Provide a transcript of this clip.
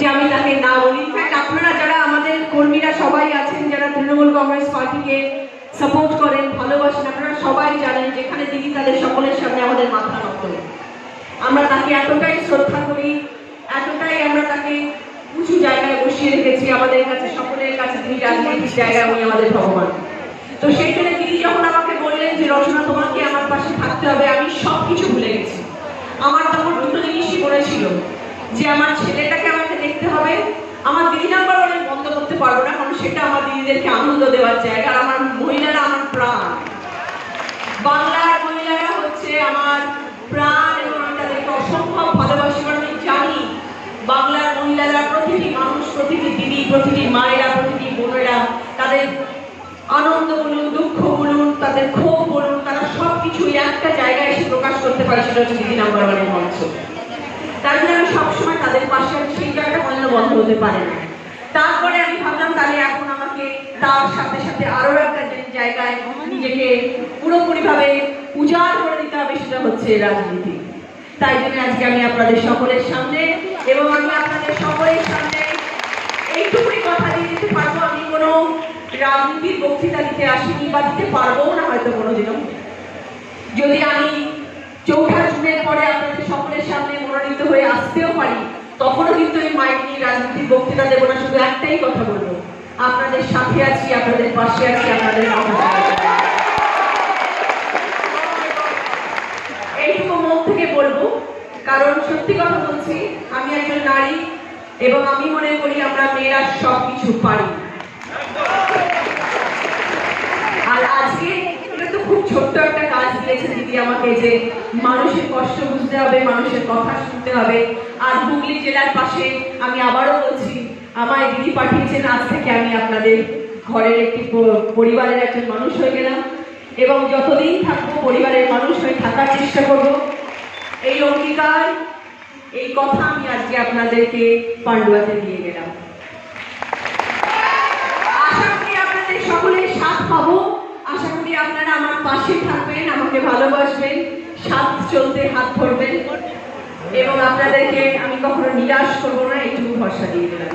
যে আমি তাকে না বলি। ইনফ্যাক্ট আপনারা যারা আমাদের কর্মীরা সবাই আছেন, যারা তৃণমূল কংগ্রেস পার্টিকে সাপোর্ট করেন, ভালোবাসেন, আপনারা সবাই জানেন যেখানে দিদি তাদের সকলের সামনে আমাদের মাথা নত। আমরা তাকে এতটাই শ্রদ্ধা করি, এতটাই আমরা তাকে উঁচু জায়গায় বসিয়ে রেখেছি। আমাদের কাছে, সকলের কাছে তিনি রাজনীতির জায়গায় উনি আমাদের ভগবান। তো সেইখানে দিদি যখন আমাকে বললেন যে রচনা তোমাকে আমার পাশে থাকতে হবে, আমি সবকিছু ভুলে গেছি। আমার তখন দুটো জিনিসই করেছিল, যে আমার ছেলেটাকে আমাকে দেখতে হবে, আমার দিদি নাম্বার অনেক বন্ধ করতে পারবো না, কারণ সেটা আমার দিদিদেরকে আনন্দ দেওয়ার জায়গা। আর আমার মহিলারা আমার প্রাণ, বাংলার মহিলারা হচ্ছে আমার প্রাণ, এবং আমি তাদেরকে অসম্ভব ভালোবাসি। কারণ আমি জানি বাংলার মহিলারা, প্রতিটি মানুষ, প্রতিটি দিদি, প্রতিটি মায়েরা, প্রতিটি বোনেরা, তাদের আনন্দ বলুন, দুঃখ বলুন, তাদের ক্ষোভ বলুন, তারা সবকিছু একটা জায়গায় এসে প্রকাশ করতে পারে, সেটা হচ্ছে দিদি নাম্বার ওয়ানের মঞ্চ। তার জন্য আমি সবসময় তাদের পাশে আছি, সেই জায়গাটা কোনো বন্ধ হতে পারে না। তারপরে আমি ভাবলাম তাহলে এখন আমাকে তার সাথে সাথে আরো একটা জায়গায় নিজেকে পুরোপুরি ভাবে উজাড় করে দিতে হবে, সেটা হচ্ছে রাজনীতি। তাই জন্য আজকে আমি আপনাদের সকলের সামনে, এবং আমি আপনাদের সকলের সামনে এইটুকুই কথা দিয়ে দিতে পারবো, আমি কোনো রাজনীতির বক্তৃতা দিতে আসিনি, বা দিতে পারবো না হয়তো কোনোদিনও। যদি আমি ৪ঠা জুনের পরে আপনাদের সকলের সামনে মনোনীত হয়ে আসতেও পারি, তখনও কিন্তু এই মাইক নিয়ে রাজনীতির বক্তৃতা দেবো না। শুধু একটাই কথা বলবো, আপনাদের সাথে আছি, আপনাদের পাশে আছি, আপনাদের এইটুকু মন থেকে বলবো। কারণ সত্যি কথা বলছি, আমি একজন নারী, এবং আমি মনে করি আমরা মেয়েরা সবকিছু পারি। আর আজকে এটা তো খুব ছোট্ট একটা কাজ দিয়েছে দিদি আমাকে, যে মানুষের কষ্ট বুঝতে হবে, মানুষের কথা শুনতে হবে। আর হুগলি জেলার পাশে, আমি আবারও বলছি, আমায় দিদি পাঠিয়েছেন, আজ থেকে আমি আপনাদের ঘরের একটি পরিবারের একজন মানুষ হয়ে গেলাম, এবং যতদিন থাকবো পরিবারের মানুষ হয়ে থাকার চেষ্টা করব। এই অঙ্গীকার, এই কথা আমি আজকে আপনাদেরকে পান্ডুয়াতে দিয়ে গেলাম। আশা করি আপনাদের সকলের সাথ পাবো, আশা করি আপনারা আমার পাশে থাকবেন, আমাকে ভালোবাসবেন, সাথ চলতে হাত ধরবেন, এবং আপনাদেরকে আমি কখনো নিরাশ করবো না, এইটুকু ভরসা দিয়ে দিলাম।